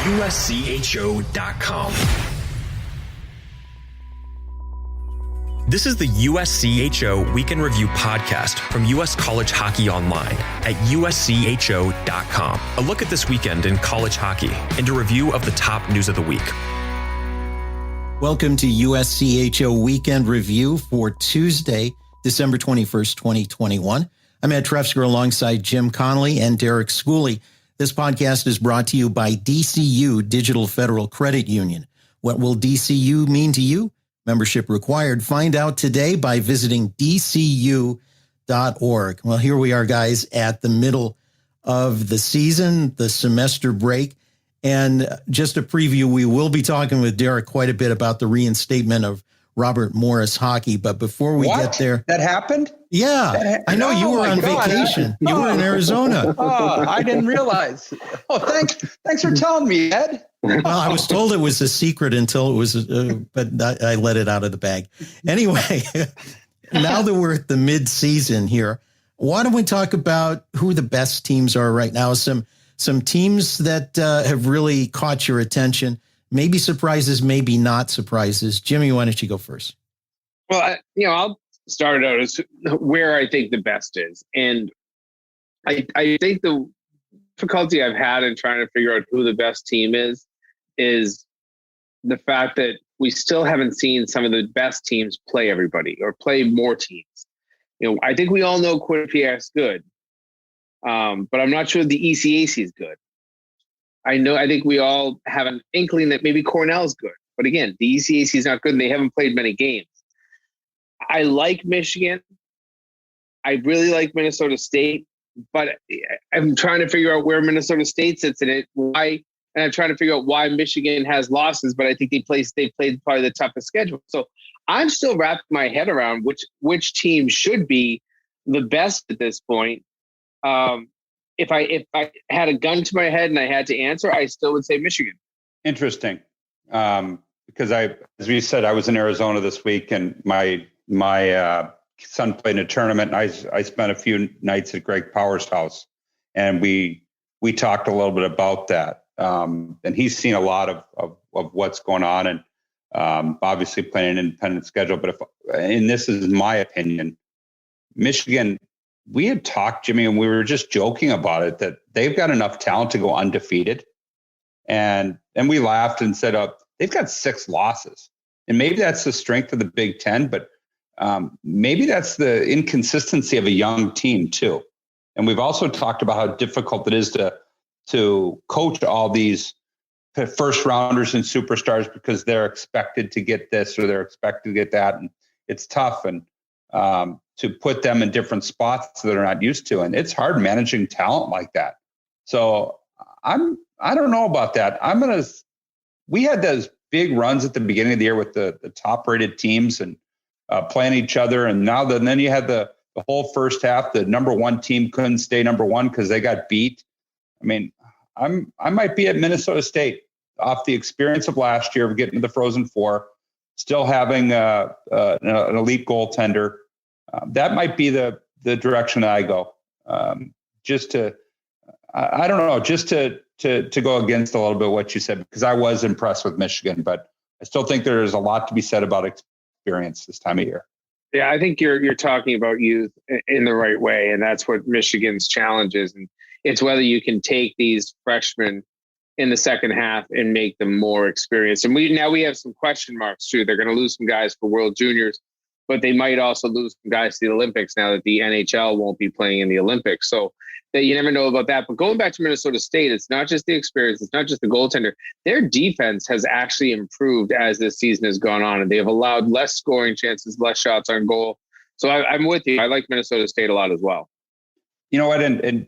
USCHO.com. This is the USCHO Weekend Review podcast from U.S. College Hockey Online at USCHO.com. A look at this weekend in college hockey and a review of the top news of the week. Welcome to USCHO Weekend Review for Tuesday, December 21st, 2021. I'm Ed Trefsker alongside Jim Connolly and Derek Schooley. This podcast is brought to you by DCU Digital Federal Credit Union. What will DCU mean to you? Membership required. Find out today by visiting dcu.org. Well, here we are, guys, at the middle of the season, the semester break. And just a preview, we will be talking with Derek quite a bit about the reinstatement of Robert Morris hockey. But before we get there... That happened? Yeah. I know you were on vacation. You were in Arizona. Oh, I didn't realize. Oh, thanks for telling me, Ed. Well, I was told it was a secret until it was, but I let it out of the bag. Anyway, now that we're at the mid-season here, why don't we talk about who the best teams are right now? Some teams that have really caught your attention, maybe surprises, maybe not surprises. Jimmy, why don't you go first? Well, I'll start out as where I think the best is. And I think the difficulty I've had in trying to figure out who the best team is the fact that we still haven't seen some of the best teams play everybody or play more teams. I think we all know Quinnipiac's good, but I'm not sure the ECAC is good. I think we all have an inkling that maybe Cornell's good, but again, the ECAC is not good and they haven't played many games. I like Michigan. I really like Minnesota State, but I'm trying to figure out where Minnesota State sits in it. Why? And I'm trying to figure out why Michigan has losses, but I think they played probably the toughest schedule. So I'm still wrapping my head around which team should be the best at this point. If I had a gun to my head and I had to answer, I still would say Michigan. Interesting, because as we said, I was in Arizona this week, and my son played in a tournament. And I spent a few nights at Greg Power's house, and we talked a little bit about that. And he's seen a lot of what's going on, and obviously playing an independent schedule. But and this is my opinion, Michigan, we had talked, Jimmy, and we were just joking about it, that they've got enough talent to go undefeated. And we laughed and said, they've got 6 losses. And maybe that's the strength of the Big Ten, but maybe that's the inconsistency of a young team too. And we've also talked about how difficult it is to coach all these first rounders and superstars because they're expected to get this or they're expected to get that. And it's tough and to put them in different spots that they're not used to. And it's hard managing talent like that. So I don't know about that. We had those big runs at the beginning of the year with the top rated teams and playing each other. And then you had the whole first half, the number one team couldn't stay number one because they got beat. I mean, I might be at Minnesota State off the experience of last year of getting to the Frozen Four, still having an elite goaltender. That might be the direction that I go. Just to go against a little bit what you said, because I was impressed with Michigan, but I still think there is a lot to be said about experience this time of year. Yeah, I think you're talking about youth in the right way, and that's what Michigan's challenge is. And it's whether you can take these freshmen in the second half and make them more experienced. And we have some question marks too. They're going to lose some guys for World Juniors, but they might also lose some guys to the Olympics now that the NHL won't be playing in the Olympics. So that you never know about that. But going back to Minnesota State, it's not just the experience. It's not just the goaltender. Their defense has actually improved as this season has gone on, and they have allowed less scoring chances, less shots on goal. So I'm with you. I like Minnesota State a lot as well. You know what? And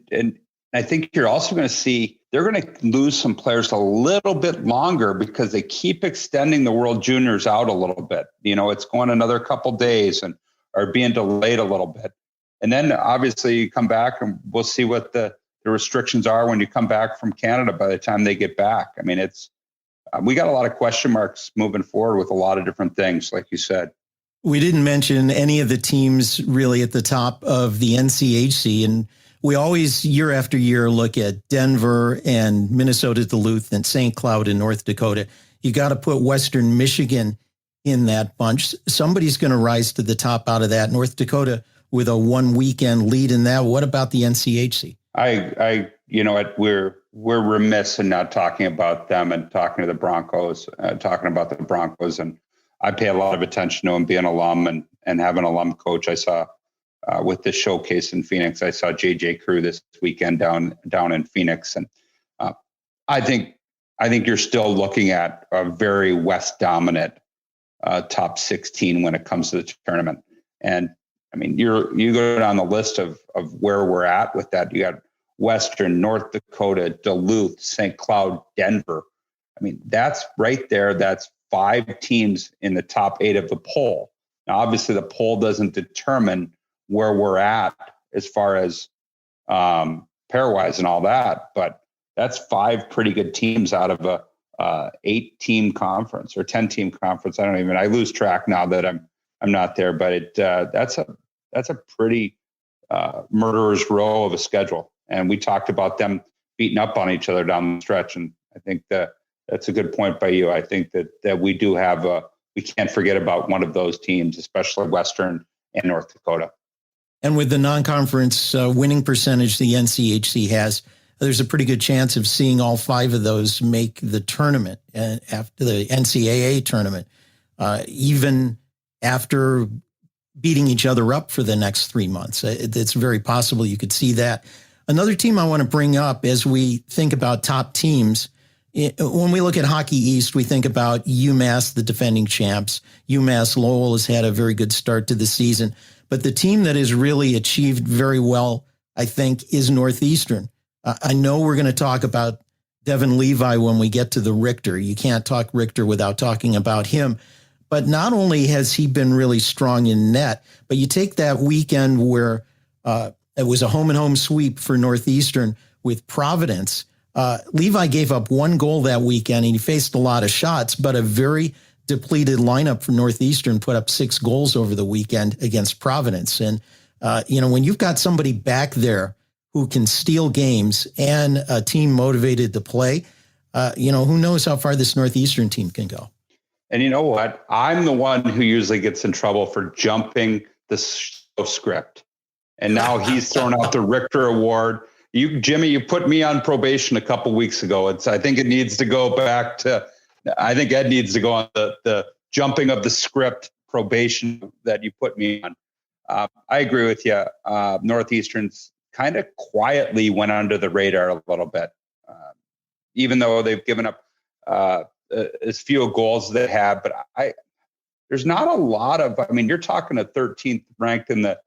I think you're also going to see they're going to lose some players a little bit longer because they keep extending the World Juniors out a little bit. It's going another couple days and are being delayed a little bit. And then obviously you come back and we'll see what the restrictions are when you come back from Canada by the time they get back. I mean, we got a lot of question marks moving forward with a lot of different things, like you said. We didn't mention any of the teams really at the top of the NCHC, and we always, year after year, look at Denver and Minnesota Duluth and St. Cloud in North Dakota. You got to put Western Michigan in that bunch. Somebody's going to rise to the top out of that. North Dakota with a 1 weekend lead in that. What about the NCHC? You know what, we're remiss in not talking about them and talking to the Broncos, talking about the Broncos. And I pay a lot of attention to them, being an alum and having an alum coach. I saw with the showcase in Phoenix, I saw JJ Crew this weekend down in Phoenix. And I think you're still looking at a very West dominant top 16 when it comes to the tournament. And I mean, you go down the list of where we're at with that. You got Western, North Dakota, Duluth, St. Cloud, Denver. I mean, that's right there. That's 5 teams in the top 8 of the poll. Now, obviously, the poll doesn't determine where we're at as far as pairwise and all that, but that's 5 pretty good teams out of a 8-team conference or 10-team conference. I lose track now that I'm not there, but that's a pretty murderer's row of a schedule. And we talked about them beating up on each other down the stretch. And I think that's a good point by you. I think that we do have we can't forget about one of those teams, especially Western and North Dakota. And with the non-conference winning percentage the NCHC has, there's a pretty good chance of seeing all 5 of those make the tournament and after the NCAA tournament, even after beating each other up for the next 3 months. It's very possible you could see that. Another team I want to bring up as we think about top teams, when we look at Hockey East, we think about UMass, the defending champs. UMass Lowell has had a very good start to the season. But the team that has really achieved very well, I think, is Northeastern. I know we're going to talk about Devin Levi when we get to the Richter. You can't talk Richter without talking about him. But not only has he been really strong in net, but you take that weekend where it was a home-and-home sweep for Northeastern with Providence. Levi gave up 1 goal that weekend, and he faced a lot of shots, but a very depleted lineup for Northeastern put up 6 goals over the weekend against Providence. And, when you've got somebody back there who can steal games and a team motivated to play, who knows how far this Northeastern team can go. And you know what? I'm the one who usually gets in trouble for jumping the script. And now he's thrown out the Richter Award. Jimmy, you put me on probation a couple weeks ago. I think it needs to go back to, I think Ed needs to go on the jumping of the script probation that you put me on. I agree with you. Northeastern's kind of quietly went under the radar a little bit, even though they've given up as few goals as they have. But there's not a lot of, you're talking a 13th ranked in the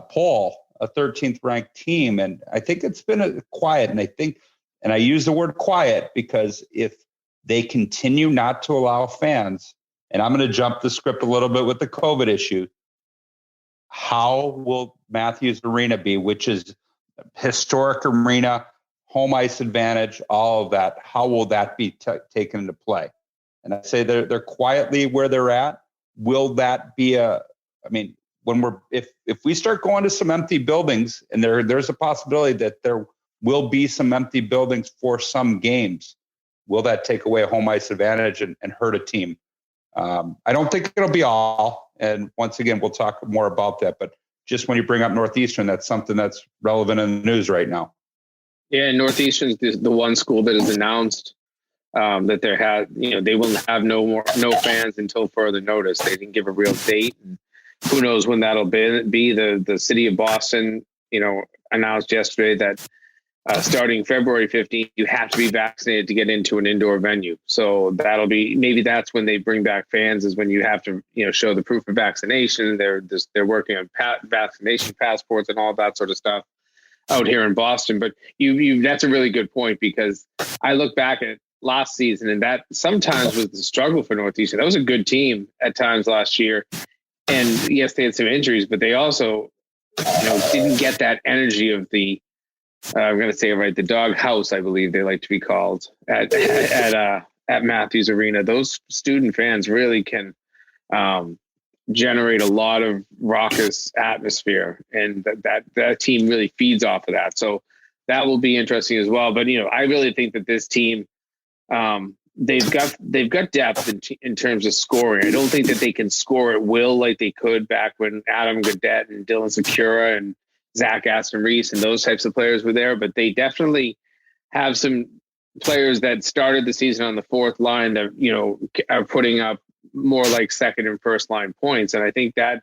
poll, a 13th ranked team. And I think it's been quiet. And I use the word quiet because if they continue not to allow fans, and I'm going to jump the script a little bit with the COVID issue, how will Matthews Arena be, which is historic arena, home ice advantage, all of that? How will that be taken into play? And I say they're quietly where they're at. Will that be if we start going to some empty buildings, and there's a possibility that there will be some empty buildings for some games, will that take away a home ice advantage and hurt a team? I don't think it'll be all. And once again, we'll talk more about that. But just when you bring up Northeastern, that's something that's relevant in the news right now. Yeah, Northeastern is the one school that has announced that they will have no fans until further notice. They didn't give a real date, and who knows when that'll be. The city of Boston, announced yesterday that starting February 15th, you have to be vaccinated to get into an indoor venue. So maybe that's when they bring back fans, is when you have to, show the proof of vaccination. They're working on vaccination passports and all that sort of stuff out here in Boston. But that's a really good point, because I look back at last season, and that sometimes was the struggle for Northeastern. That was a good team at times last year. And yes, they had some injuries, but they also, didn't get that energy of the, I'm going to say it right, the dog house, I believe they like to be called at Matthews Arena. Those student fans really can generate a lot of raucous atmosphere, and that team really feeds off of that. So that will be interesting as well. But I really think that this team, they've got depth in terms of scoring. I don't think that they can score at will like they could back when Adam Gaudette and Dylan Secura and Zach Aston Reese and those types of players were there. But they definitely have some players that started the season on the fourth line that are putting up more like second and first line points. And I think that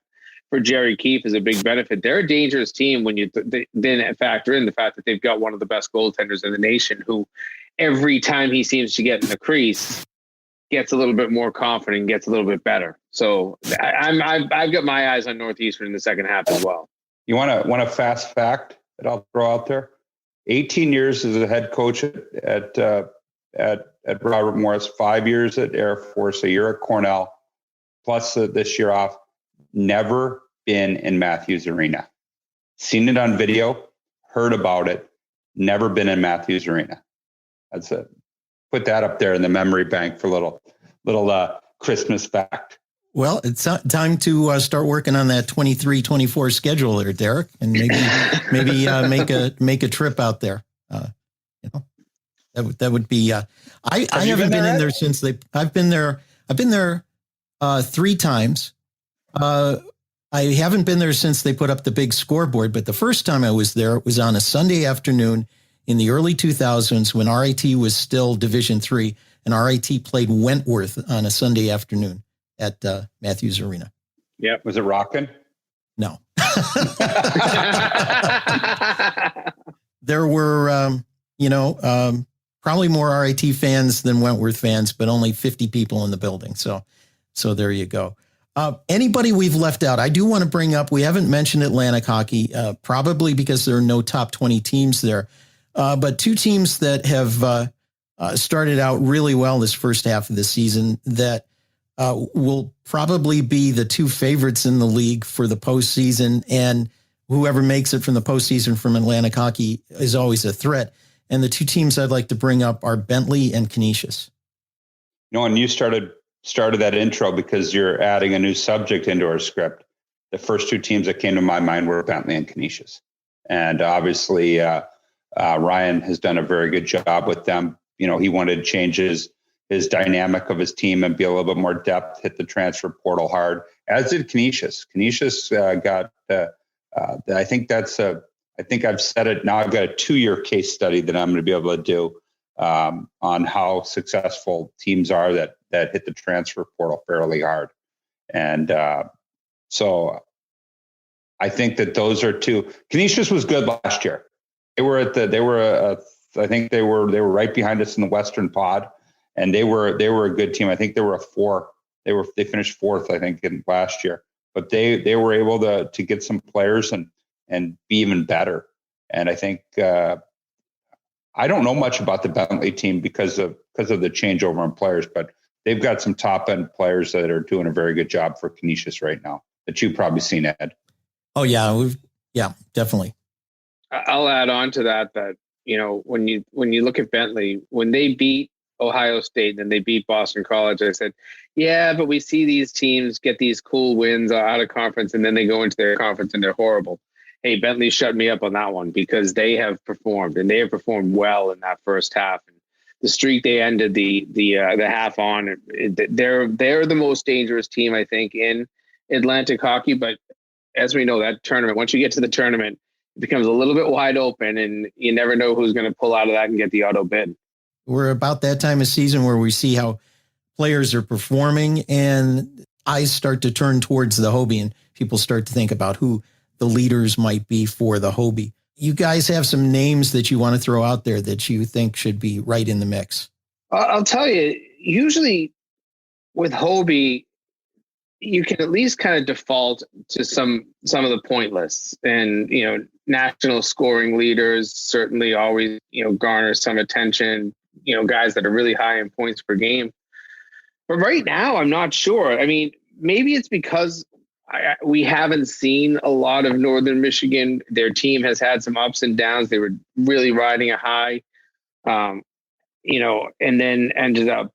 for Jerry Keefe is a big benefit. They're a dangerous team when you then factor in the fact that they've got one of the best goaltenders in the nation, who every time he seems to get in the crease gets a little bit more confident and gets a little bit better. So I've got my eyes on Northeastern in the second half as well. You want a fast fact that I'll throw out there? 18 years as a head coach at Robert Morris, 5 years at Air Force, a year at Cornell, plus this year off. Never been in Matthews Arena. Seen it on video, heard about it. Never been in Matthews Arena. That's it. Put that up there in the memory bank for a little Christmas fact. Well, it's time to start working on that 23-24 schedule there, Derek, and maybe make a trip out there. That would be. I haven't been in there since I've been there 3 times. I haven't been there since they put up the big scoreboard, but the first time I was there, it was on a Sunday afternoon in the early 2000s when RIT was still Division III, and RIT played Wentworth on a Sunday afternoon at Matthews Arena. Yeah. Was it rocking? No. There were, probably more RIT fans than Wentworth fans, but only 50 people in the building. So there you go. Anybody we've left out, I do want to bring up, we haven't mentioned Atlantic hockey, probably because there are no top 20 teams there. But 2 teams that have started out really well this first half of the season that will probably be the 2 favorites in the league for the postseason, and whoever makes it from the postseason from Atlantic hockey is always a threat. And the 2 teams I'd like to bring up are Bentley and Canisius. And you started that intro because you're adding a new subject into our script. The first 2 teams that came to my mind were Bentley and Canisius. And obviously Ryan has done a very good job with them. He wanted to change his dynamic of his team and be a little bit more depth, hit the transfer portal hard, as did Canisius. Canisius got, I think I've said it now, I've got a 2-year case study that I'm going to be able to do on how successful teams are that hit the transfer portal fairly hard. And so I think that those are 2. Canisius was good last year. I think they were right behind us in the Western Pod, and they were a good team. I think they were a 4. They finished 4th, I think, in last year. But they were able to get some players and be even better. And I think I don't know much about the Bentley team because of the changeover in players, but they've got some top end players that are doing a very good job for Canisius right now that you've probably seen, Ed. Oh yeah, definitely. I'll add on to that when you look at Bentley, when they beat Ohio State and then they beat Boston College, I said, yeah, but we see these teams get these cool wins out of conference and then they go into their conference and they're horrible. Hey, Bentley shut me up on that one because they have performed and they have performed well in that first half. And the streak they ended the half on, they're the most dangerous team, I think, in Atlantic hockey. But as we know, that tournament, once you get to the tournament, it becomes a little bit wide open and you never know who's going to pull out of that and get the auto bid. We're about that time of season where we see how players are performing and eyes start to turn towards the Hobey and people start to think about who the leaders might be for the Hobey. You guys have some names that you want to throw out there that you think should be right in the mix. I'll tell you, usually with Hobey, you can at least kind of default to some of the point lists, and national scoring leaders certainly always garner some attention. Guys that are really high in points per game. But right now, I'm not sure. I mean, maybe it's because we haven't seen a lot of Northern Michigan. Their team has had some ups and downs. They were really riding a high, and then ended up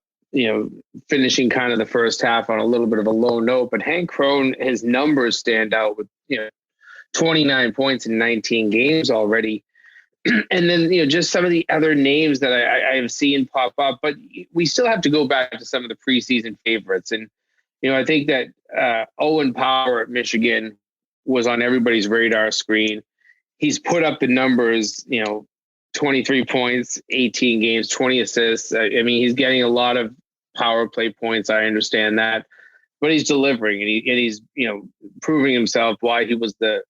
finishing kind of the first half on a little bit of a low note. But Hank Crone, his numbers stand out with 29 points in 19 games already. And then, just some of the other names that I have seen pop up, but we still have to go back to some of the preseason favorites. And, I think that Owen Power at Michigan was on everybody's radar screen. He's put up the numbers, 23 points, 18 games, 20 assists. I mean, he's getting a lot of power play points. I understand that, but he's delivering and he's, proving himself why he was the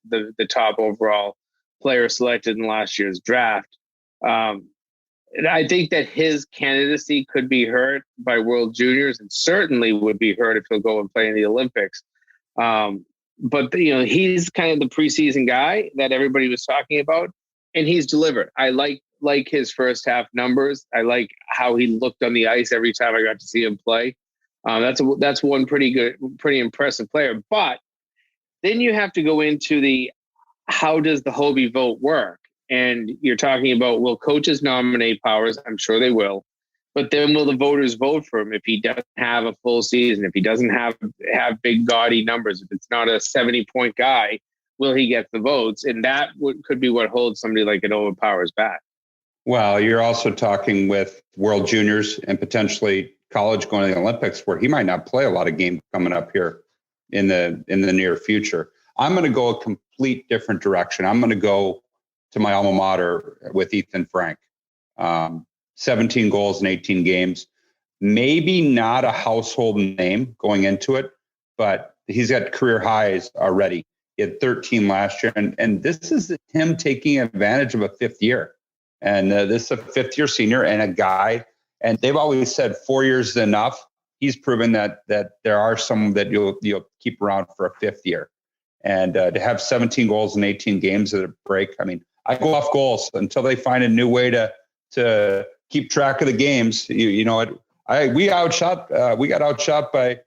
top overall player selected in last year's draft. And I think that his candidacy could be hurt by World Juniors and certainly would be hurt if he'll go and play in the Olympics. But he's kind of the preseason guy that everybody was talking about, and he's delivered. I like his first half numbers. I like how he looked on the ice every time I got to see him play. That's one pretty impressive player. But then you have to go into how does the Hobey vote work? And you're talking about, will coaches nominate Powers? I'm sure they will. But then will the voters vote for him if he doesn't have a full season, if he doesn't have big gaudy numbers, if it's not a 70-point guy, will he get the votes? And that could be what holds somebody like an Owen Powers back. Well, you're also talking with World Juniors and potentially college going to the Olympics, where he might not play a lot of games coming up here in the near future. I'm going to go a complete different direction. I'm going to go to my alma mater with Ethan Frank. 17 goals in 18 games. Maybe not a household name going into it, but he's got career highs already. He had 13 last year. And this is him taking advantage of a fifth year. And this is a fifth-year senior and a guy. And they've always said 4 years is enough. He's proven that there are some that you'll keep around for a fifth year. And to have 17 goals in 18 games at a break, I mean, I go off goals until they find a new way to keep track of the games. We got outshot by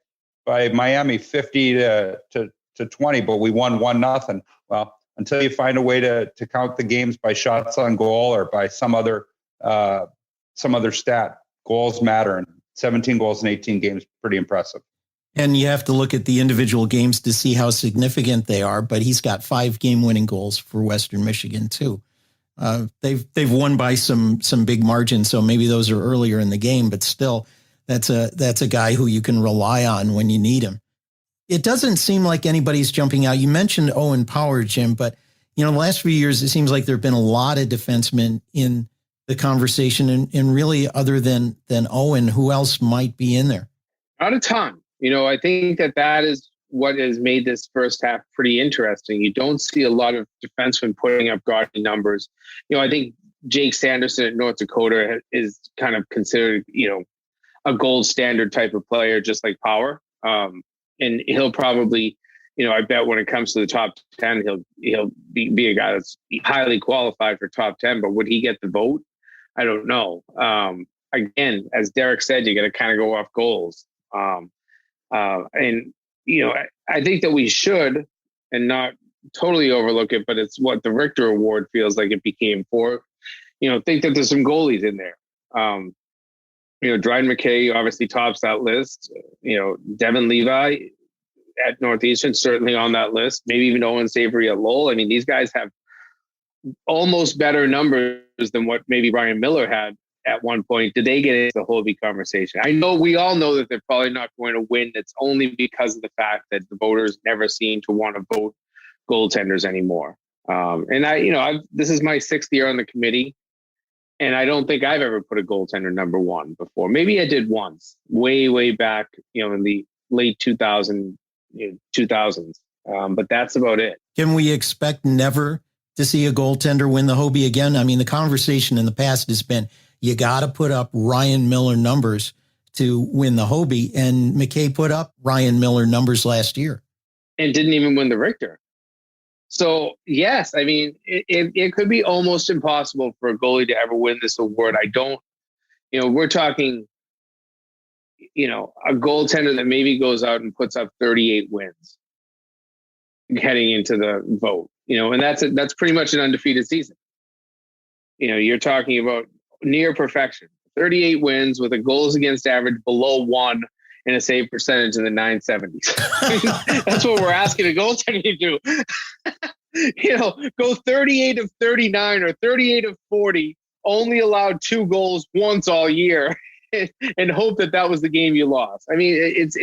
Miami 50 to 20, but we won 1-0. Well, until you find a way to count the games by shots on goal or by some other stat, goals matter. And 17 goals in 18 games, pretty impressive. And you have to look at the individual games to see how significant they are. But he's got 5 game-winning goals for Western Michigan too. They've won by some big margins, so maybe those are earlier in the game. But still, that's a guy who you can rely on when you need him. It doesn't seem like anybody's jumping out. You mentioned Owen Power, Jim, but the last few years it seems like there have been a lot of defensemen in the conversation, and really, other than Owen, who else might be in there? Not a ton. I think that is what has made this first half pretty interesting. You don't see a lot of defensemen putting up gaudy numbers. I think Jake Sanderson at North Dakota is kind of considered, a gold standard type of player, just like Power. And he'll probably, I bet when it comes to the top 10, he'll be a guy that's highly qualified for top 10. But would he get the vote? I don't know. Again, as Derek said, you got to kind of go off goals. And I think that we should, and not totally overlook it, but it's what the Richter Award feels like it became for, think that there's some goalies in there. Dryden McKay obviously tops that list. Devin Levi at Northeastern, certainly on that list. Maybe even Owen Savory at Lowell. I mean, these guys have almost better numbers than what maybe Ryan Miller had at one point. Did they get into the Hobey conversation? We all know that they're probably not going to win. It's only because of the fact that the voters never seem to want to vote goaltenders anymore. This is my 6th year on the committee, and I don't think I've ever put a goaltender number 1 before. Maybe I did once, way back, in the late 2000s. But that's about it. Can we expect never to see a goaltender win the Hobey again? I mean, the conversation in the past has been, you got to put up Ryan Miller numbers to win the Hobey. And McKay put up Ryan Miller numbers last year. And didn't even win the Richter. So, yes, I mean, it could be almost impossible for a goalie to ever win this award. We're talking, a goaltender that maybe goes out and puts up 38 wins heading into the vote, and that's pretty much an undefeated season. You're talking about near perfection. 38 wins with a goals against average below 1 and a save percentage in the 970s. That's what we're asking a goaltender to do. Go 38 of 39 or 38 of 40, only allowed 2 goals once all year, and hope that was the game you lost. I mean, it's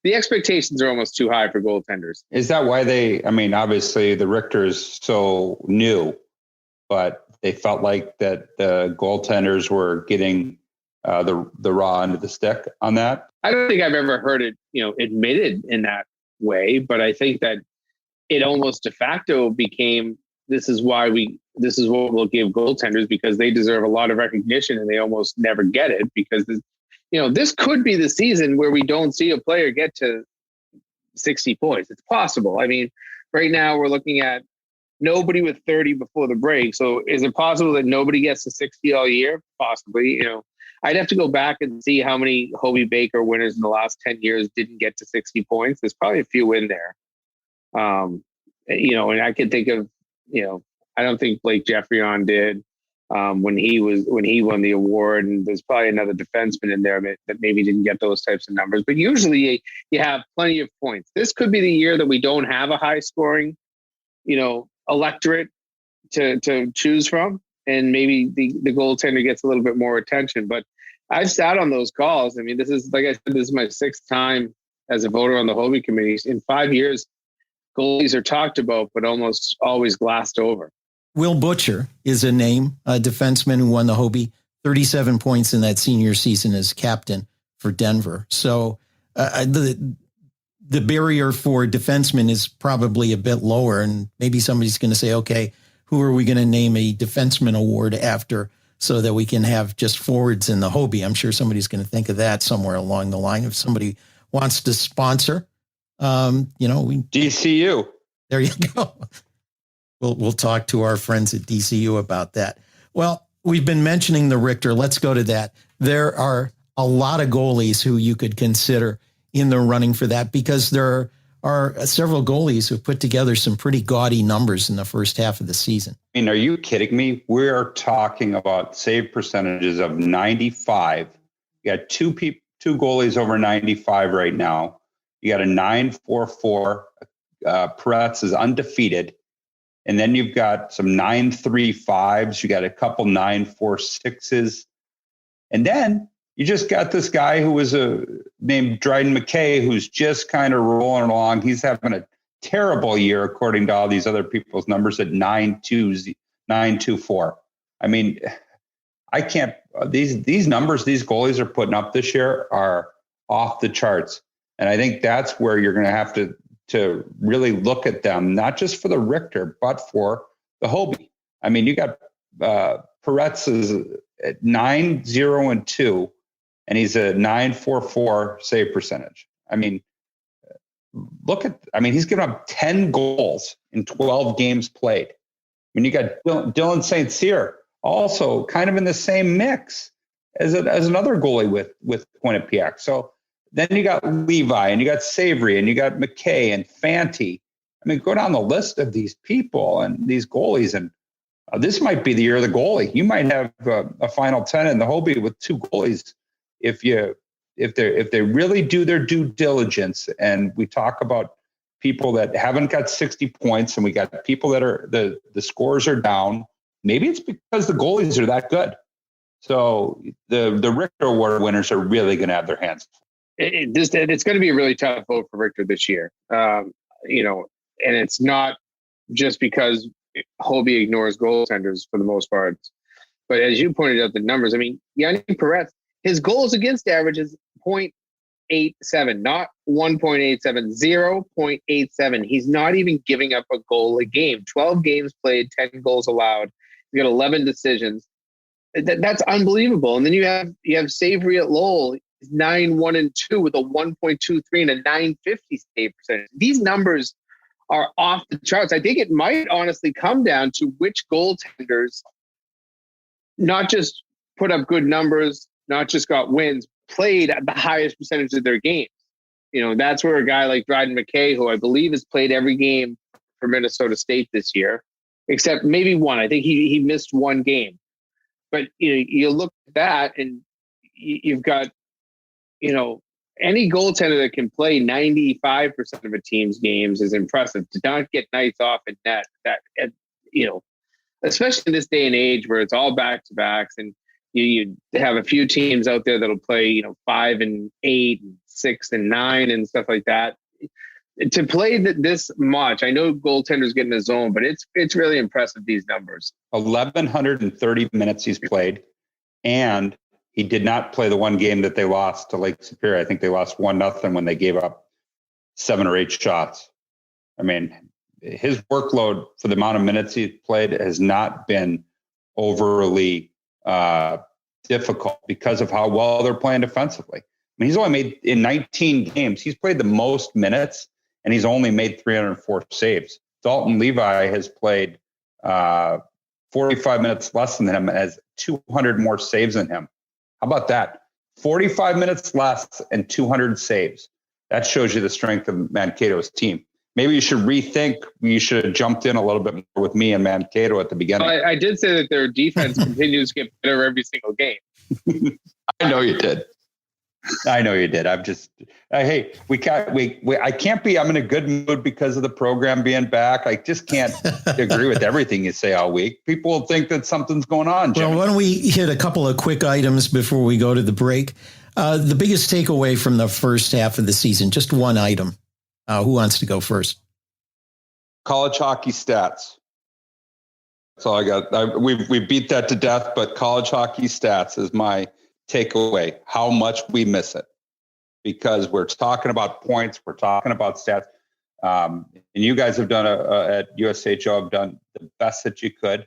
the expectations are almost too high for goaltenders. Is that why obviously the Richter is so new, but they felt like that the goaltenders were getting the raw end of the stick on that? I don't think I've ever heard it, admitted in that way, but I think that it almost de facto became, this is what we'll give goaltenders because they deserve a lot of recognition and they almost never get it because, this could be the season where we don't see a player get to 60 points. It's possible. I mean, right now we're looking at nobody with 30 before the break. So is it possible that nobody gets to 60 all year? Possibly, I'd have to go back and see how many Hobey Baker winners in the last 10 years didn't get to 60 points. There's probably a few in there. And I can think of, I don't think Blake Jeffrion did when he won the award. And there's probably another defenseman in there that maybe didn't get those types of numbers. But usually you have plenty of points. This could be the year that we don't have a high scoring, electorate to choose from. And maybe the goaltender gets a little bit more attention. But I've sat on those calls. I mean, this is, like I said, this is my 6th time as a voter on the Hobey committee. In 5 years, goalies are talked about, but almost always glossed over. Will Butcher is a name, a defenseman who won the Hobey, 37 points in that senior season as captain for Denver. So the barrier for defensemen is probably a bit lower. And maybe somebody's going to say, okay, who are we going to name a defenseman award after so that we can have just forwards in the Hobey? I'm sure somebody's going to think of that somewhere along the line. If somebody wants to sponsor, DCU. There you go. We'll talk to our friends at DCU about that. Well, we've been mentioning the Richter. Let's go to that. There are a lot of goalies who you could consider in the running for that because there are several goalies who put together some pretty gaudy numbers in the first half of the season. I mean, are you kidding me? We're talking about save percentages of 95. You got two goalies over 95 right now. You got a 9.44. Peretz is undefeated. And then you've got some 9.35s. You got a couple 9.46s. And then you just got this guy who was named Dryden McKay, who's just kind of rolling along. He's having a terrible year, according to all these other people's numbers, at 9.24. I mean, I can't. These numbers these goalies are putting up this year are off the charts, and I think that's where you're going to have to really look at them, not just for the Richter, but for the Hobey. I mean, you got Peretz is at 9.0-2. And he's a 9.44 save percentage. I mean, he's given up 10 goals in 12 games played. I mean, you got Dylan St. Cyr also kind of in the same mix as another goalie with Quinnipiac. So then you got Levi and you got Savory and you got McKay and Fanti. I mean, go down the list of these people and these goalies, and this might be the year of the goalie. You might have a final 10 in the Hobey with 2 goalies. If they really do their due diligence, and we talk about people that haven't got 60 points, and we got people that are the scores are down, maybe it's because the goalies are that good. So the Richter Award winners are really going to have their hands full. It's going to be a really tough vote for Richter this year. And it's not just because Hobey ignores goaltenders for the most part, but as you pointed out, the numbers. I mean, Yanni Peretz. His goals against average is 0.87, not 1.87, 0.87. He's not even giving up a goal a game. 12 games played, 10 goals allowed. He's got 11 decisions. That's unbelievable. And then you have Savory at Lowell, 9-1-2 with a 1.23 and a 950 save percentage. These numbers are off the charts. I think it might honestly come down to which goaltenders not just put up good numbers, not just got wins, played at the highest percentage of their games. That's where a guy like Dryden McKay, who I believe has played every game for Minnesota State this year, except maybe one. I think he missed one game. But you look at that, and you've got any goaltender that can play 95% of a team's games is impressive. To not get nights off in net, especially in this day and age where it's all back-to-backs, and you have a few teams out there that'll play 5 and 8 and 6 and 9 and stuff like that. To play this much, I know goaltenders get in the zone, but it's really impressive, these numbers. 1,130 minutes he's played, and he did not play the one game that they lost to Lake Superior. I think they lost 1-0 when they gave up 7 or 8 shots. I mean, his workload for the amount of minutes he's played has not been overly difficult because of how well they're playing defensively. I mean, he's only made, in 19 games, he's played the most minutes, and he's only made 304 saves. Dalton Levi has played 45 minutes less than him and has 200 more saves than him. How about that? 45 minutes less and 200 saves. That shows you the strength of Mankato's team. Maybe you should rethink. You should have jumped in a little bit more with me and Mankato at the beginning. Well, I did say that their defense continues to get better every single game. I know you did. I'm just, hey, I can't be, I'm in a good mood because of the program being back. I just can't agree with everything you say all week. People will think that something's going on, Jimmy. Well, why don't we hit a couple of quick items before we go to the break? The biggest takeaway from the first half of the season, just one item. Who wants to go first? College hockey stats. That's all I got. We beat that to death, but college hockey stats is my takeaway. How much we miss it, because we're talking about points, we're talking about stats, and you guys have done at USCHO have done the best that you could,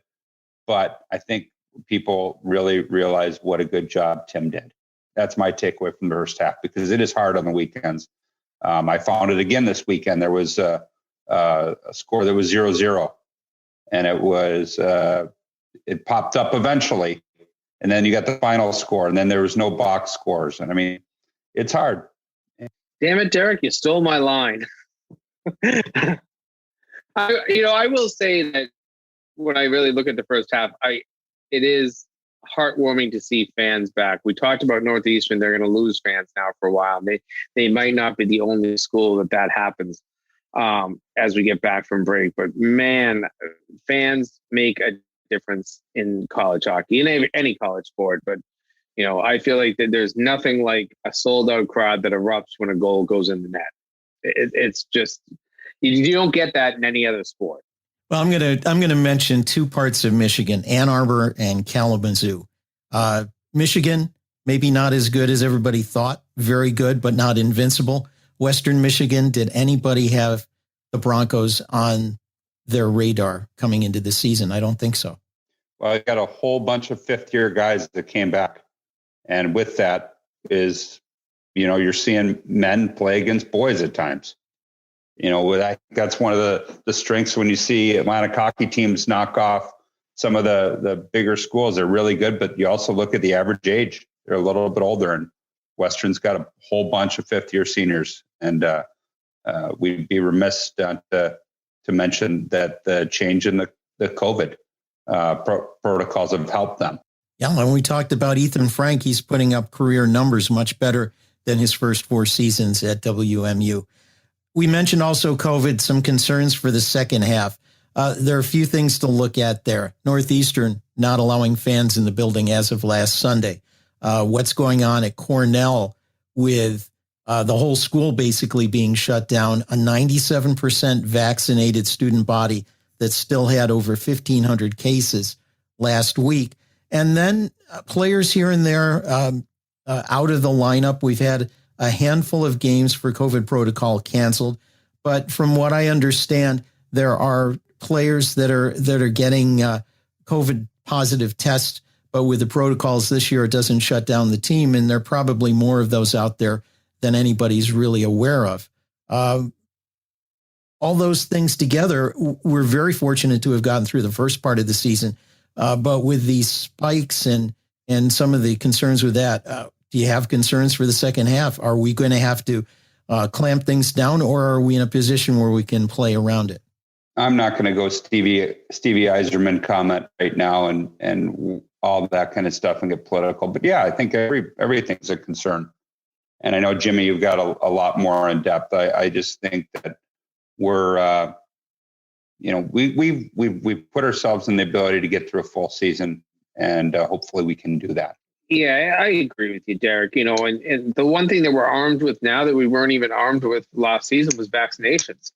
but I think people really realize what a good job Tim did. That's my takeaway from the first half, because it is hard on the weekends. I found it again this weekend. There was a score that was 0-0, and it popped up eventually. And then you got the final score, and then there was no box scores. And I mean, it's hard. Damn it, Derek, you stole my line. I will say that when I really look at the first half, it is heartwarming to see fans back. We talked about Northeastern. They're going to lose fans now for a while. They might not be the only school that happens as we get back from break. But man, fans make a difference in college hockey, in any college sport. But I feel like that there's nothing like a sold out crowd that erupts when a goal goes in the net. It's just, you don't get that in any other sport. Well, I'm gonna mention 2 parts of Michigan: Ann Arbor and Kalamazoo. Michigan, maybe not as good as everybody thought. Very good, but not invincible. Western Michigan, did anybody have the Broncos on their radar coming into the season? I don't think so. Well, I got a whole bunch of 5th-year guys that came back. And with that is, you're seeing men play against boys at times. That's one of the strengths when you see Atlantic hockey teams knock off some of the bigger schools. They're really good, but you also look at the average age. They're a little bit older, and Western's got a whole bunch of 5th-year seniors. And we'd be remiss to mention that the change in the COVID protocols have helped them. Yeah, when we talked about Ethan Frank, he's putting up career numbers much better than his first 4 seasons at WMU. We mentioned also COVID, some concerns for the second half. There are a few things to look at there. Northeastern not allowing fans in the building as of last Sunday. What's going on at Cornell with the whole school basically being shut down, a 97% vaccinated student body that still had over 1,500 cases last week. And then players here and there out of the lineup. We've had a handful of games for COVID protocol canceled. But from what I understand, there are players that are getting COVID positive tests. But with the protocols this year, it doesn't shut down the team. And there are probably more of those out there than anybody's really aware of. All those things together, we're very fortunate to have gotten through the first part of the season. But with these spikes and some of the concerns with that, do you have concerns for the second half? Are we going to have to clamp things down, or are we in a position where we can play around it? I'm not going to go Stevie Eiserman comment right now and all that kind of stuff and get political. But yeah, I think everything's a concern. And I know, Jimmy, you've got a lot more in depth. I just think that we're, we've put ourselves in the ability to get through a full season, and hopefully we can do that. Yeah, I agree with you, Derek. And the one thing that we're armed with now that we weren't even armed with last season was vaccinations.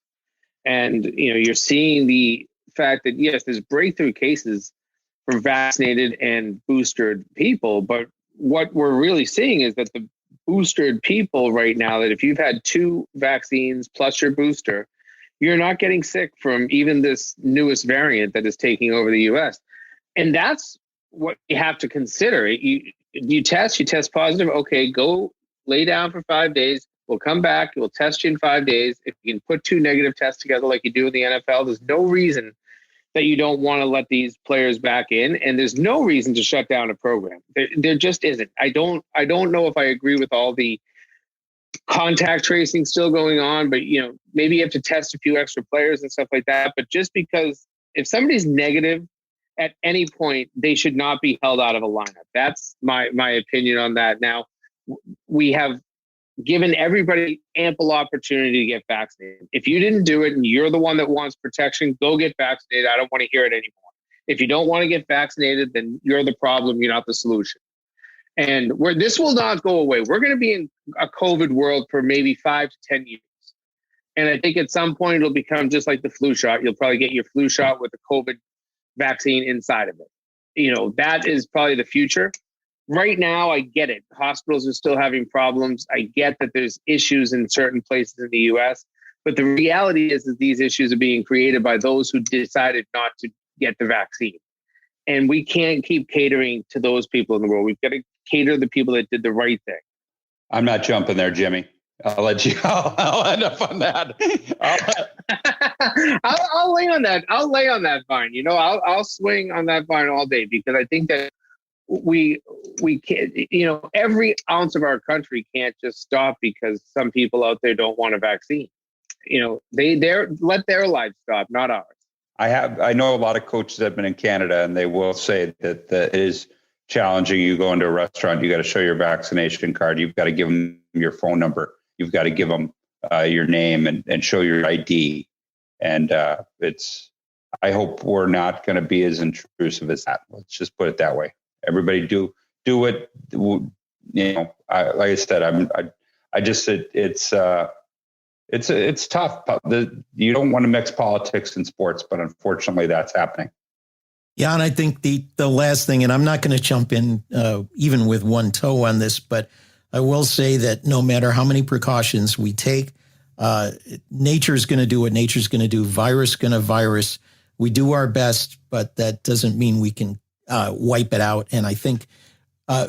And, you're seeing the fact that, yes, there's breakthrough cases for vaccinated and boosted people. But what we're really seeing is that the boosted people right now, that if you've had 2 vaccines plus your booster, you're not getting sick from even this newest variant that is taking over the US. And that's what you have to consider. You test positive. Okay, go lay down for 5 days. We'll come back. We'll test you in 5 days. If you can put 2 negative tests together like you do in the NFL, there's no reason that you don't want to let these players back in. And there's no reason to shut down a program. There just isn't. I don't know if I agree with all the contact tracing still going on, but maybe you have to test a few extra players and stuff like that. But just because if somebody's negative at any point, they should not be held out of a lineup. That's my opinion on that. Now, we have given everybody ample opportunity to get vaccinated. If you didn't do it and you're the one that wants protection, go get vaccinated. I don't want to hear it anymore. If you don't want to get vaccinated, then you're the problem. You're not the solution. And this will not go away. We're going to be in a COVID world for maybe 5 to 10 years. And I think at some point it'll become just like the flu shot. You'll probably get your flu shot with the COVID vaccine inside of it. That is probably the future. Right now, I get it. Hospitals are still having problems. I get that there's issues in certain places in the US, but the reality is that these issues are being created by those who decided not to get the vaccine. And we can't keep catering to those people in the world. We've got to cater to the people that did the right thing. I'm not jumping there, Jimmy. I'll let you. I'll end up on that. I'll lay on that. I'll lay on that vine. I'll swing on that vine all day, because I think that we can't. Every ounce of our country can't just stop because some people out there don't want a vaccine. They let their lives stop, not ours. I know a lot of coaches that have been in Canada, and they will say that it is challenging. You go into a restaurant, you got to show your vaccination card. You've got to give them your phone number. You've got to give them your name and show your ID. And I hope we're not going to be as intrusive as that. Let's just put it that way. Everybody do it. Like I said, it's tough. You don't want to mix politics and sports, but unfortunately that's happening. Yeah. And I think the last thing, and I'm not going to jump in even with one toe on this, but I will say that no matter how many precautions we take, nature's going to do what nature's going to do. Virus going to virus. We do our best, but that doesn't mean we can wipe it out. And I think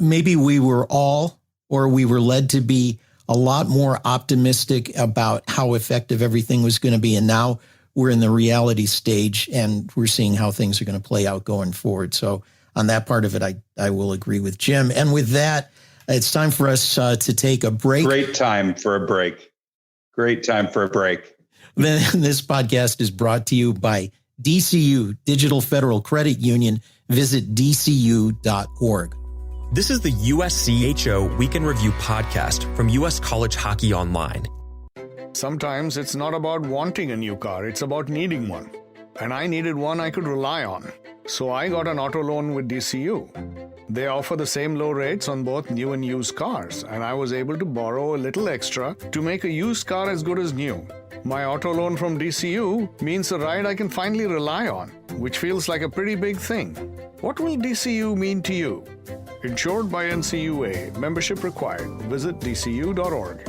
maybe we were led to be a lot more optimistic about how effective everything was going to be. And now we're in the reality stage, and we're seeing how things are going to play out going forward. So on that part of it, I will agree with Jim. And with that, it's time for us to take a break. Great time for a break. Then this podcast is brought to you by DCU, Digital Federal Credit Union. Visit dcu.org. This is the USCHO Weekend Review podcast from US College Hockey Online. Sometimes it's not about wanting a new car, it's about needing one. And I needed one I could rely on. So I got an auto loan with DCU. They offer the same low rates on both new and used cars, and I was able to borrow a little extra to make a used car as good as new. My auto loan from DCU means a ride I can finally rely on, which feels like a pretty big thing. What will DCU mean to you? Insured by NCUA. Membership required. Visit dcu.org.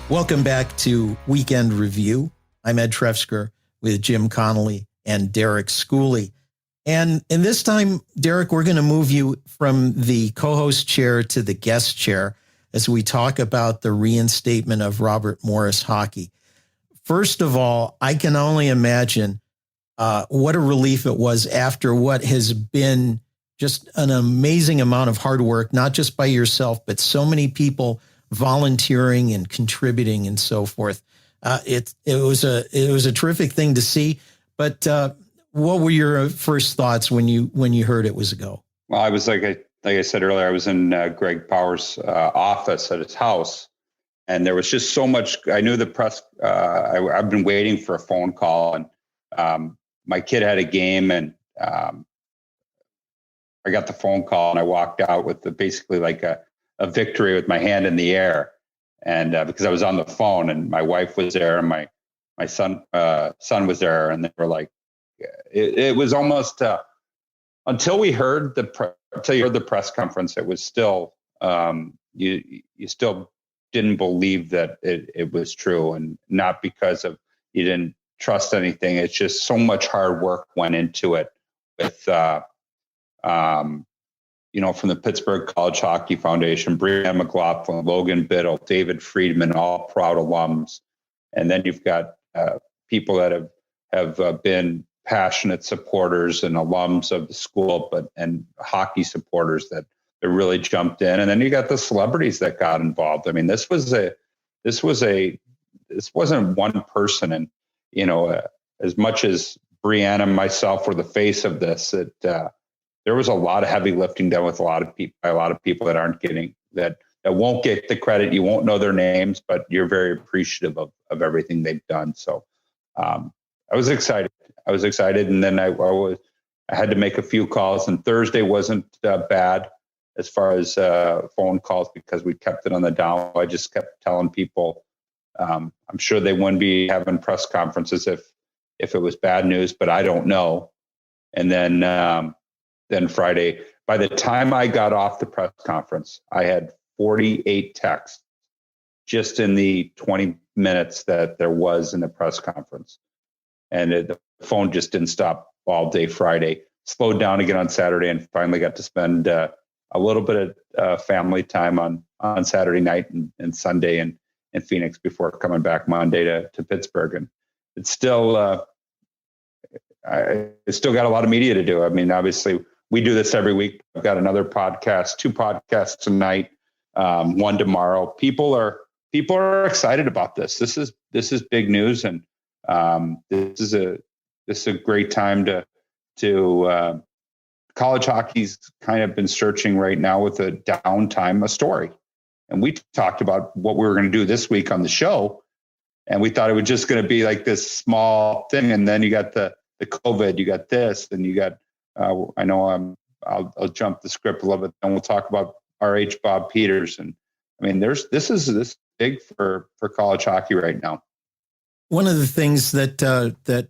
Welcome back to Weekend Review. I'm Ed Trefsker with Jim Connolly and Derek Schooley. And this time, Derek, we're going to move you from the co-host chair to the guest chair as we talk about the reinstatement of Robert Morris hockey. First of all, I can only imagine what a relief it was after what has been just an amazing amount of hard work, not just by yourself, but so many people volunteering and contributing and so forth. It was a terrific thing to see. But what were your first thoughts when you heard it was a go? Well, I was like I said earlier, I was in Greg Powers' office at his house, and there was just so much. I knew the press. I've been waiting for a phone call, and my kid had a game, and I got the phone call, and I walked out with basically like a victory with my hand in the air, and because I was on the phone, and my wife was there, and my son was there, and they were like, it was almost until you heard the press conference, it was still you still didn't believe that it was true, and not because of you didn't trust anything. It's just so much hard work went into it with from the Pittsburgh College Hockey Foundation, Brianna McLaughlin, Logan Biddle, David Friedman, all proud alums. And then you've got people that have been passionate supporters and alums of the school, and hockey supporters that really jumped in. And then you got the celebrities that got involved. I mean, this wasn't one person. And, as much as Brianna and myself were the face of this, there was a lot of heavy lifting done with a lot of people that aren't getting that won't get the credit. You won't know their names, but you're very appreciative of everything they've done. So I was excited. And then I had to make a few calls, and Thursday wasn't bad as far as phone calls because we kept it on the down. I just kept telling people, I'm sure they wouldn't be having press conferences if it was bad news, but I don't know. And then Friday, by the time I got off the press conference, I had 48 texts just in the 20 minutes that there was in the press conference. And the phone just didn't stop all day Friday. Slowed down again on Saturday, and finally got to spend a little bit of family time on Saturday night and Sunday in Phoenix before coming back Monday to Pittsburgh. And it's still, it's still got a lot of media to do. I mean, obviously, we do this every week. I've got another podcast, 2 podcasts tonight, one tomorrow. People are excited about this. This is big news, and this is a great time to college hockey's kind of been searching right now with a downtime, a story. And we talked about what we were going to do this week on the show, and we thought it was just going to be like this small thing, and then you got the COVID, you got this, and you got. I know I'll jump the script a little bit, and we'll talk about RH Bob Peters. And I mean, this is big for college hockey right now. One of the things that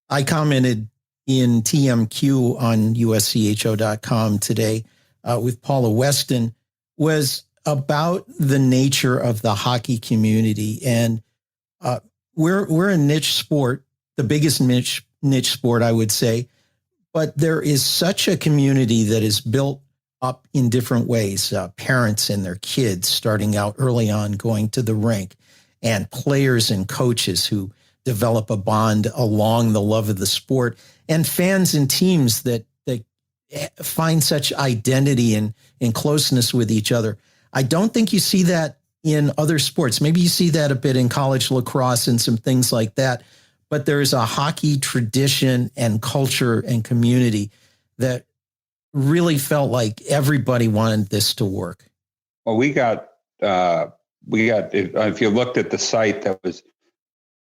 I commented in TMQ on USCHO.com today with Paula Weston was about the nature of the hockey community. And we're a niche sport, the biggest niche sport, I would say. But there is such a community that is built up in different ways. Parents and their kids starting out early on going to the rink, and players and coaches who develop a bond along the love of the sport, and fans and teams that find such identity and closeness with each other. I don't think you see that in other sports. Maybe you see that a bit in college lacrosse and some things like that. But there is a hockey tradition and culture and community that really felt like everybody wanted this to work. Well, we got if you looked at the site that was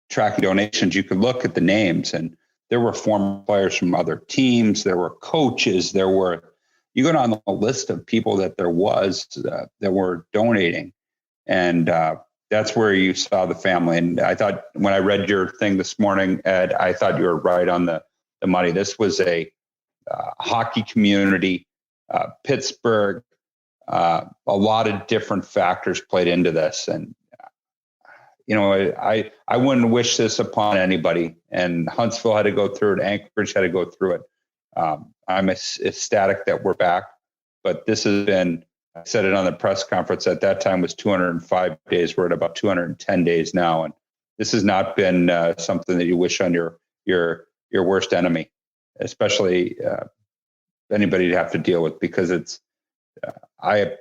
tracking donations, you could look at the names, and there were former players from other teams. There were coaches. You go down the list of people that there was that were donating, and that's where you saw the family. And I thought when I read your thing this morning, Ed, I thought you were right on the money. This was a hockey community, Pittsburgh, a lot of different factors played into this. And, I wouldn't wish this upon anybody. And Huntsville had to go through it. Anchorage had to go through it. I'm ecstatic that we're back. But this has been, I said it on the press conference at that time was 205 days. We're at about 210 days now. And this has not been something that you wish on your worst enemy, especially anybody to have to deal with, because it's, I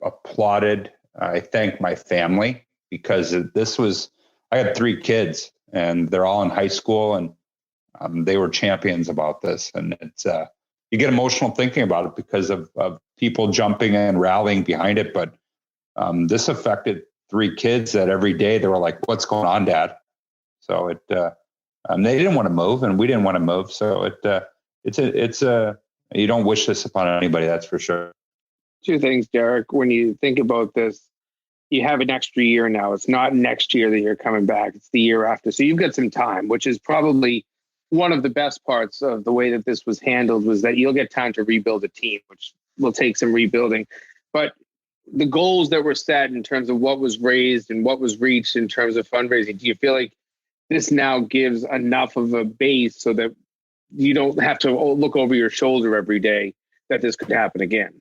applauded I thank my family because I had 3 kids and they're all in high school, and they were champions about this. And it's, you get emotional thinking about it because of people jumping in and rallying behind it. But this affected 3 kids that every day they were like, "What's going on, Dad?" So they didn't want to move, and we didn't want to move. So you don't wish this upon anybody, that's for sure. 2 things, Derek. When you think about this, you have an extra year now. It's not next year that you're coming back. It's the year after. So you've got some time, which is probably one of the best parts of the way that this was handled, was that you'll get time to rebuild a team, which will take some rebuilding. But the goals that were set in terms of what was raised and what was reached in terms of fundraising, do you feel like this now gives enough of a base so that you don't have to look over your shoulder every day that this could happen again?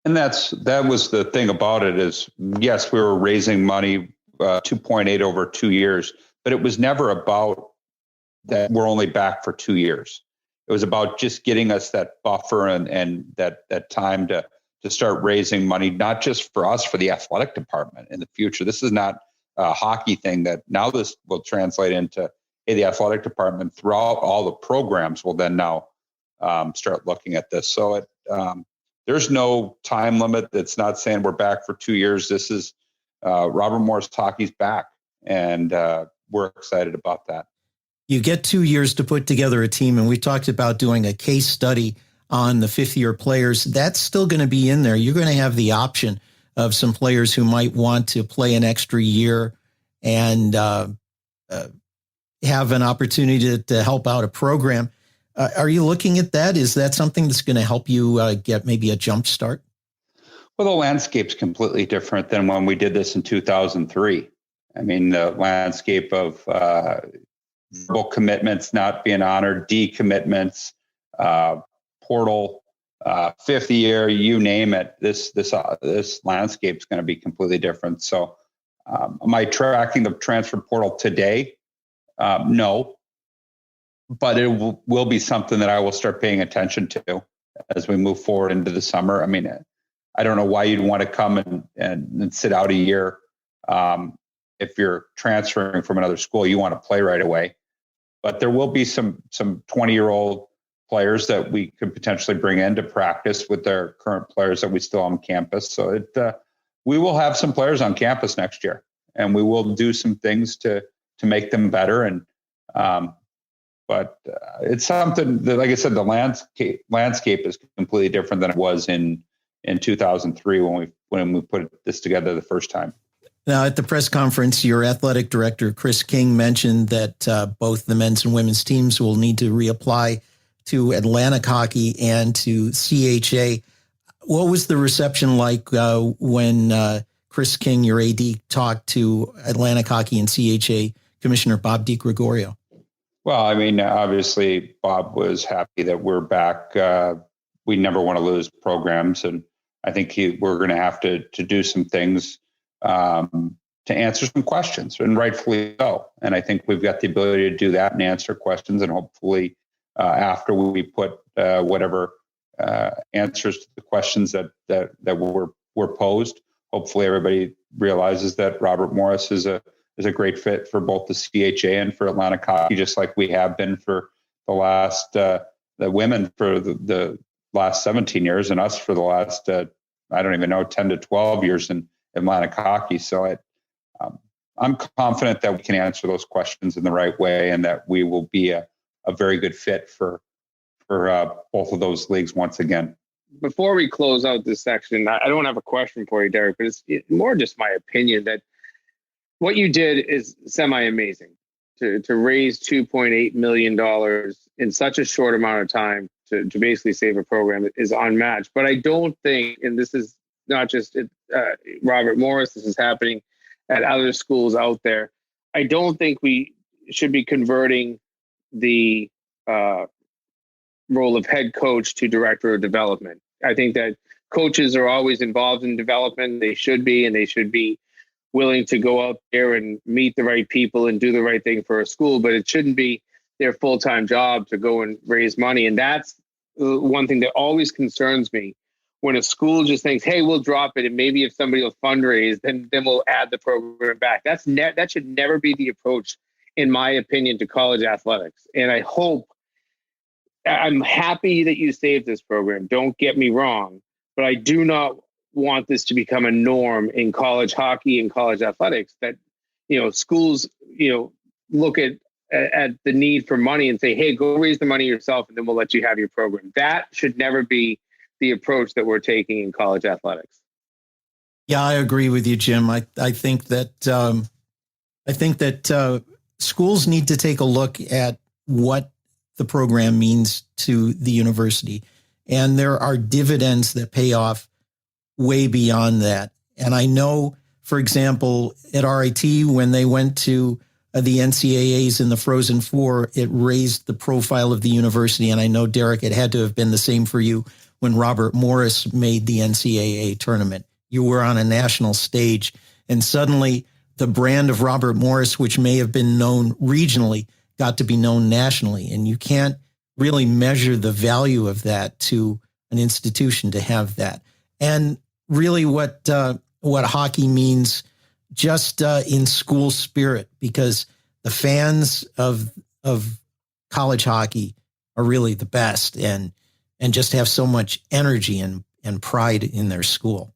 And that was the thing about it is, yes, we were raising money, 2.8 over 2 years, but it was never about that we're only back for 2 years. It was about just getting us that buffer and that time to start raising money, not just for us, for the athletic department in the future. This is not a hockey thing that now this will translate into, hey, the athletic department throughout all the programs will then now start looking at this. So there's no time limit. It's not saying we're back for 2 years. This is Robert Morris Hockey's back, and we're excited about that. You get 2 years to put together a team, and we talked about doing a case study on the 5th-year players. That's still going to be in there. You're going to have the option of some players who might want to play an extra year and have an opportunity to help out a program. Are you looking at that? Is that something that's going to help you get maybe a jump start? Well, the landscape's completely different than when we did this in 2003. I mean, the landscape of verbal commitments not being honored, decommitments, portal, 5th year, you name it. This landscape's going to be completely different. So, am I tracking the transfer portal today? No, but it will be something that I will start paying attention to as we move forward into the summer. I mean, I don't know why you'd want to come and sit out a year. If you're transferring from another school, you want to play right away. But there will be some 20-year-old players that we could potentially bring in to practice with their current players that we still on campus. So we will have some players on campus next year, and we will do some things to make them better. And but it's something that, like I said, the landscape is completely different than it was in 2003 when we put this together the first time. Now, at the press conference, your athletic director, Chris King, mentioned that both the men's and women's teams will need to reapply to Atlantic Hockey and to CHA. What was the reception like when Chris King, your AD, talked to Atlantic Hockey and CHA Commissioner Bob DiGregorio? Well, I mean, obviously, Bob was happy that we're back. We never want to lose programs, and I think we're going to have to do some things to answer some questions, and rightfully so. And I think we've got the ability to do that and answer questions, and hopefully after we put whatever answers to the questions that were posed, hopefully everybody realizes that Robert Morris is a great fit for both the CHA and for Atlantic Hockey, just like we have been for the last the women for the last 17 years, and us for the last I don't even know 10 to 12 years in Atlantic Hockey. So I'm confident that we can answer those questions in the right way, and that we will be a very good fit for both of those leagues once again. Before we close out this section, I don't have a question for you, Derek, but it's more just my opinion that what you did is semi-amazing. To raise $2.8 million in such a short amount of time to basically save a program is unmatched. But I don't think, and this is not just Robert Morris, this is happening at other schools out there, I don't think we should be converting the role of head coach to director of development. I think that coaches are always involved in development. They should be, and they should be willing to go out there and meet the right people and do the right thing for a school, but it shouldn't be their full-time job to go and raise money. And that's one thing that always concerns me when a school just thinks, hey, we'll drop it, and maybe if somebody will fundraise, then we'll add the program back. That should never be the approach, in my opinion, to college athletics. And I'm happy that you saved this program. Don't get me wrong, but I do not want this to become a norm in college hockey and college athletics, that, schools, look at the need for money and say, hey, go raise the money yourself, and then we'll let you have your program. That should never be the approach that we're taking in college athletics. Yeah, I agree with you, Jim. I think that schools need to take a look at what the program means to the university, and there are dividends that pay off way beyond that. And I know, for example, at RIT, when they went to the NCAAs in the Frozen Four, it raised the profile of the university. And I know, Derek, it had to have been the same for you when Robert Morris made the NCAA tournament. You were on a national stage, and suddenly the brand of Robert Morris, which may have been known regionally, got to be known nationally. And you can't really measure the value of that to an institution to have that. And really what hockey means just in school spirit, because the fans of college hockey are really the best and just have so much energy and pride in their school.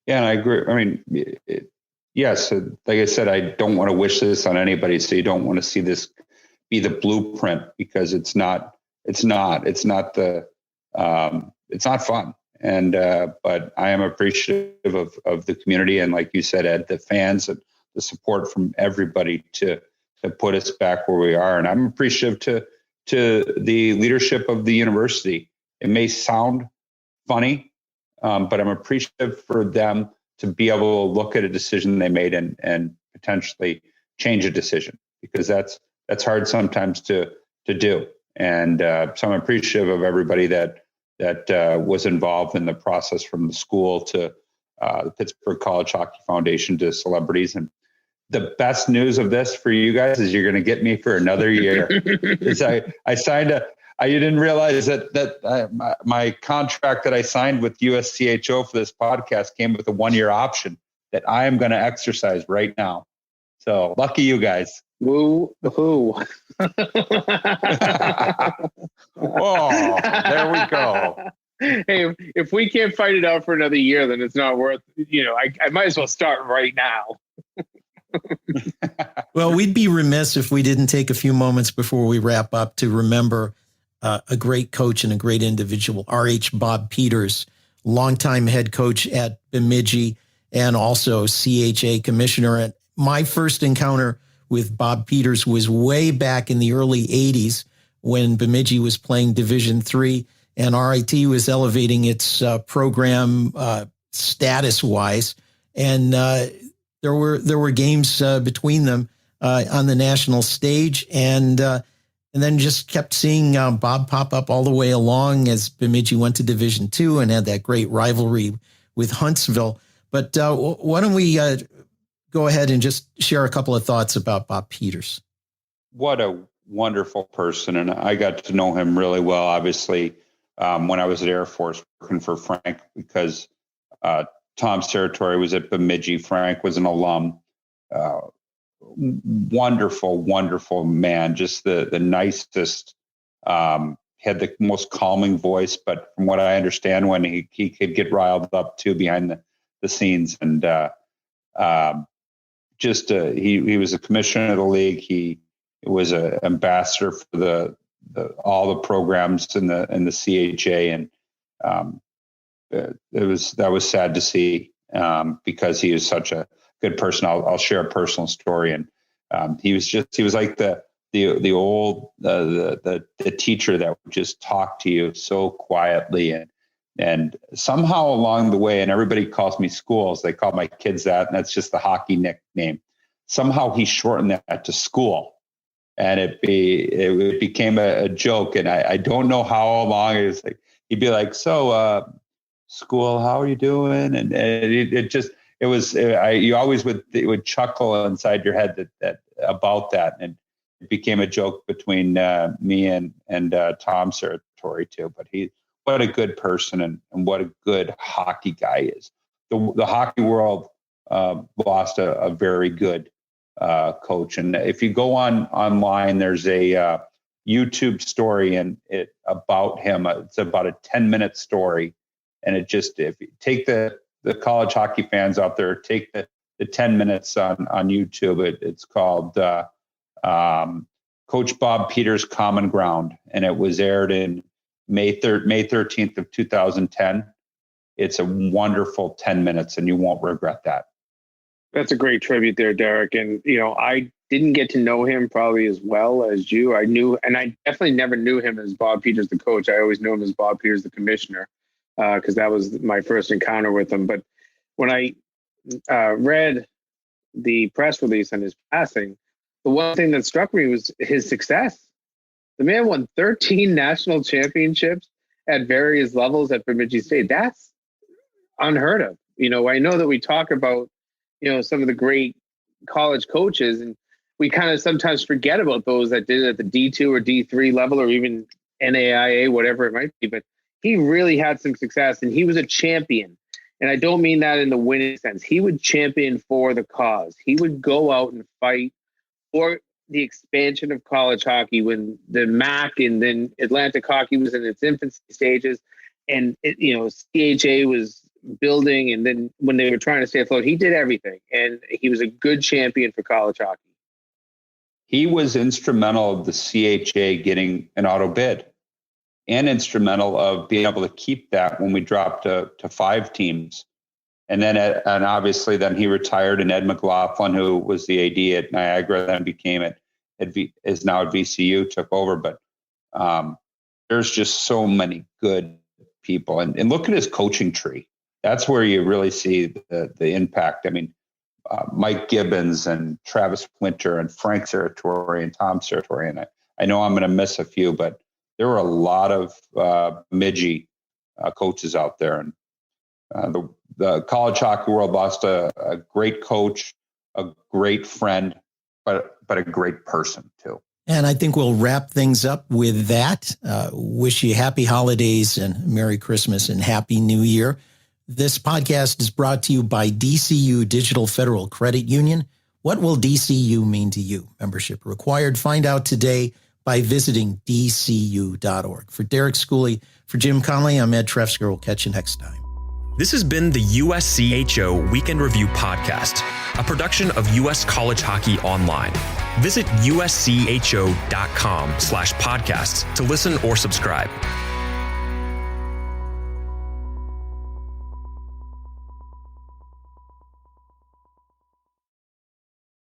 Yeah, and I agree. I mean, yes, like I said, I don't want to wish this on anybody. So you don't want to see this be the blueprint, because it's not fun. And, but I am appreciative of the community. And like you said, Ed, the fans and the support from everybody to put us back where we are. And I'm appreciative to the leadership of the university. It may sound funny, but I'm appreciative for them to be able to look at a decision they made and potentially change a decision, because that's hard sometimes to do. And so I'm appreciative of everybody that was involved in the process, from the school to the Pittsburgh College Hockey Foundation to celebrities. And the best news of this for you guys is you're going to get me for another year. I signed you didn't realize that my contract that I signed with USCHO for this podcast came with a 1-year option that I am going to exercise right now. So lucky you guys. Woo hoo. Oh, there we go. Hey, if we can't fight it out for another year, then it's not worth, I might as well start right now. Well, we'd be remiss if we didn't take a few moments before we wrap up to remember a great coach and a great individual, R.H. Bob Peters, longtime head coach at Bemidji and also CHA commissioner. And my first encounter with Bob Peters was way back in the early 80s when Bemidji was playing Division III and RIT was elevating its program status-wise. And there were games between them on the national stage, and then just kept seeing Bob pop up all the way along as Bemidji went to Division II and had that great rivalry with Huntsville. But why don't we go ahead and just share a couple of thoughts about Bob Peters? What a wonderful person. And I got to know him really well, obviously, when I was at Air Force working for Frank, because Tom's territory was at Bemidji. Frank was an alum. Wonderful, wonderful man, just the nicest, had the most calming voice. But from what I understand, when he could get riled up too behind the scenes. And he was a commissioner of the league. He was an ambassador for all the programs in the CHA. And that was sad to see, because he is such a good person. I'll share a personal story. And he was like the teacher that would just talk to you so quietly, and somehow along the way, and everybody calls me Schools, they call my kids that, and that's just the hockey nickname. Somehow he shortened that to School, and it became a joke. And I don't know how long it was. Like, he'd be like, "So, School, how are you doing?" And you always would chuckle inside your head that about that, and it became a joke between me and Tom's territory too. But he what a good person and what a good hockey guy is. The hockey world lost a very good coach. And if you go online, there's a YouTube story about him. It's about a 10-minute story. And if you take the college hockey fans out there, take the 10 minutes on YouTube. It's called Coach Bob Peters' Common Ground. And it was aired in May 13th of 2010. It's a wonderful 10 minutes and you won't regret that. That's a great tribute there, Derek. And, I didn't get to know him probably as well as you. I definitely never knew him as Bob Peters, the coach. I always knew him as Bob Peters, the commissioner, because that was my first encounter with him. But when I read the press release on his passing, the one thing that struck me was his success. The man won 13 national championships at various levels at Bemidji State. That's unheard of. I know that we talk about, some of the great college coaches, and we kind of sometimes forget about those that did it at the D2 or D3 level or even NAIA, whatever it might be. But he really had some success, and he was a champion. And I don't mean that in the winning sense. He would champion for the cause. He would go out and fight for the expansion of college hockey when the MAC and then Atlantic hockey was in its infancy stages, and CHA was building, and then when they were trying to stay afloat, he did everything, and he was a good champion for college hockey. He was instrumental of the CHA getting an auto bid, and instrumental of being able to keep that when we dropped to 5 teams. And obviously then he retired, and Ed McLaughlin, who was the AD at Niagara, then is now at VCU, took over. But there's just so many good people, and look at his coaching tree. That's where you really see the impact. I mean, Mike Gibbons and Travis Winter and Frank Serratori and Tom Serratori. And I know I'm going to miss a few, but there were a lot of Bemidji coaches out there. And the college hockey world lost a great coach, a great friend, but a great person too. And I think we'll wrap things up with that. Wish you happy holidays and Merry Christmas and Happy New Year. This podcast is brought to you by DCU Digital Federal Credit Union. What will DCU mean to you? Membership required. Find out today by visiting dcu.org. For Derek Schooley, for Jim Conley, I'm Ed Trefsker. We'll catch you next time. This has been the USCHO Weekend Review Podcast, a production of U.S. College Hockey Online. Visit uscho.com/podcasts to listen or subscribe.